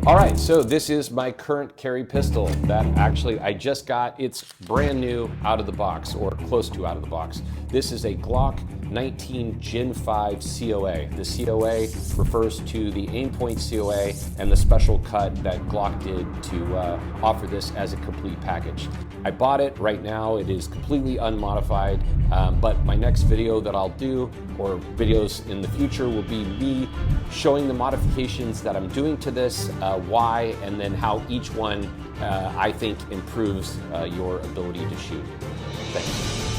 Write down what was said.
All right, so this is my current carry pistol that actually I just got. It's brand new out of the box, or close to out of the box. This is a Glock 19 Gen 5 COA. The COA refers to the Aimpoint COA and the special cut that Glock did to offer this as a complete package. I bought it right now. It is completely unmodified, but my next video that I'll do, or videos in the future, will be me showing the modifications that I'm doing to this, why, and then how each one I think improves your ability to shoot. Thanks.